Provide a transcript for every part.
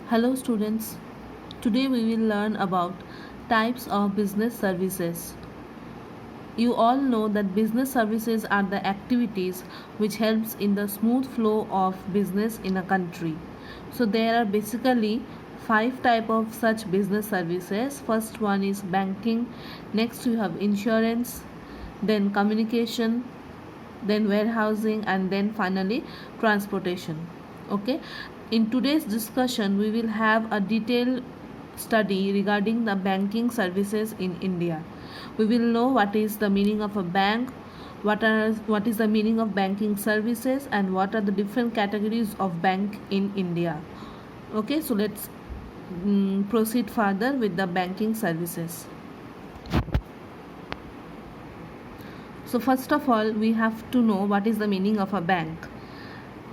Hello students, today we will learn about types of business services. You all know that business services are the activities which helps in the smooth flow of business in a country. So there are basically five type of such business services. First one is banking, next you have insurance, then communication, then warehousing, and then finally transportation. Okay, in today's discussion we will have a detailed study regarding the banking services in India. We will know what is the meaning of a bank, what is the meaning of banking services, and what are the different categories of bank in India. Okay, so let's proceed further with the banking services. So first of all, we have to know what is the meaning of a bank.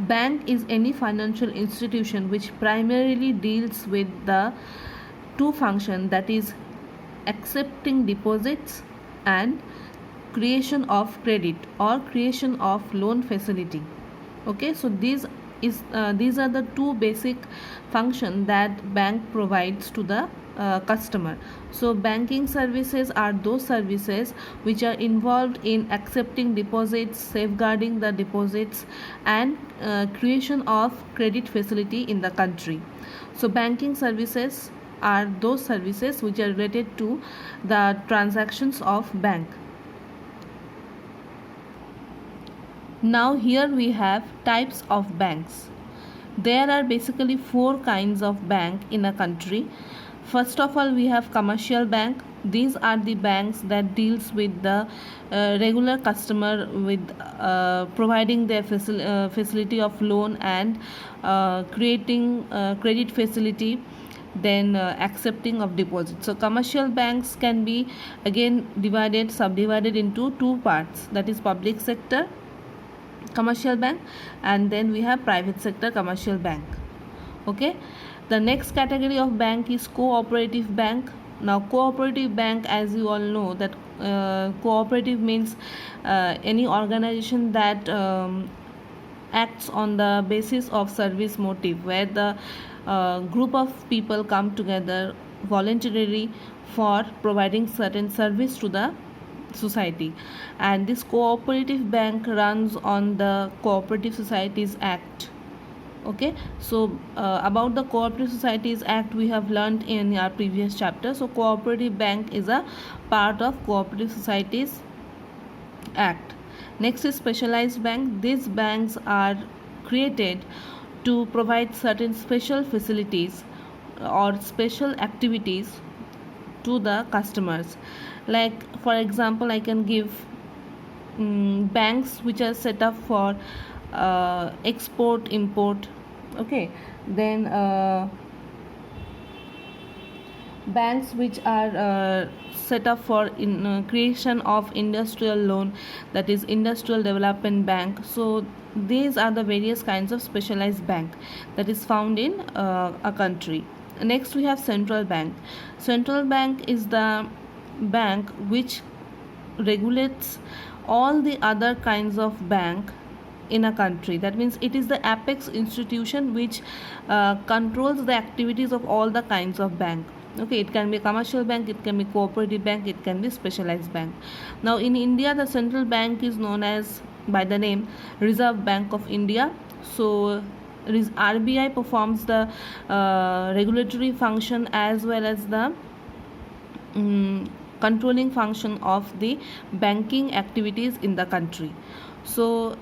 Bank is any financial institution which primarily deals with the two functions, that is accepting deposits and creation of credit or creation of loan facility. Okay, so these are the two basic functions that bank provides to the customer. So banking services are those services which are involved in accepting deposits, safeguarding the deposits, and creation of credit facility in the country. So banking services are those services which are related to the transactions of bank. Now here we have types of banks. There are basically four kinds of bank in a country. First of all, we have commercial bank. These are the banks that deals with the regular customer with providing their facility of loan and creating credit facility, then accepting of deposits. So commercial banks can be again subdivided into two parts, that is public sector commercial bank, and then we have private sector commercial bank. Okay, the next category of bank is cooperative bank. Now cooperative bank, as you all know, that cooperative means any organization that acts on the basis of service motive, where the group of people come together voluntarily for providing certain service to the society, and this cooperative bank runs on the Cooperative Societies Act. Okay, so about the Cooperative Societies Act we have learned in our previous chapter. So cooperative bank is a part of Cooperative Societies Act. Next is specialized bank. These banks are created to provide certain special facilities or special activities to the customers. Like for example, I can give banks which are set up for export import. Okay, then banks which are set up for creation of industrial loan, that is industrial development bank. So these are the various kinds of specialized bank that is found in a country. Next we have central bank. Central bank is the bank which regulates all the other kinds of bank in a country. That means it is the apex institution which controls the activities of all the kinds of bank. Okay, it can be commercial bank, it can be cooperative bank, it can be specialized bank. Now in India, the central bank is known as by the name Reserve Bank of India. So RBI performs the regulatory function as well as the controlling function of the banking activities in the country. So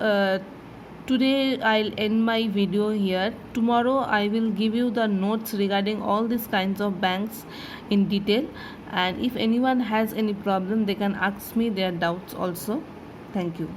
today I'll end my video here. Tomorrow I will give you the notes regarding all these kinds of banks in detail, and if anyone has any problem they can ask me their doubts also. Thank you.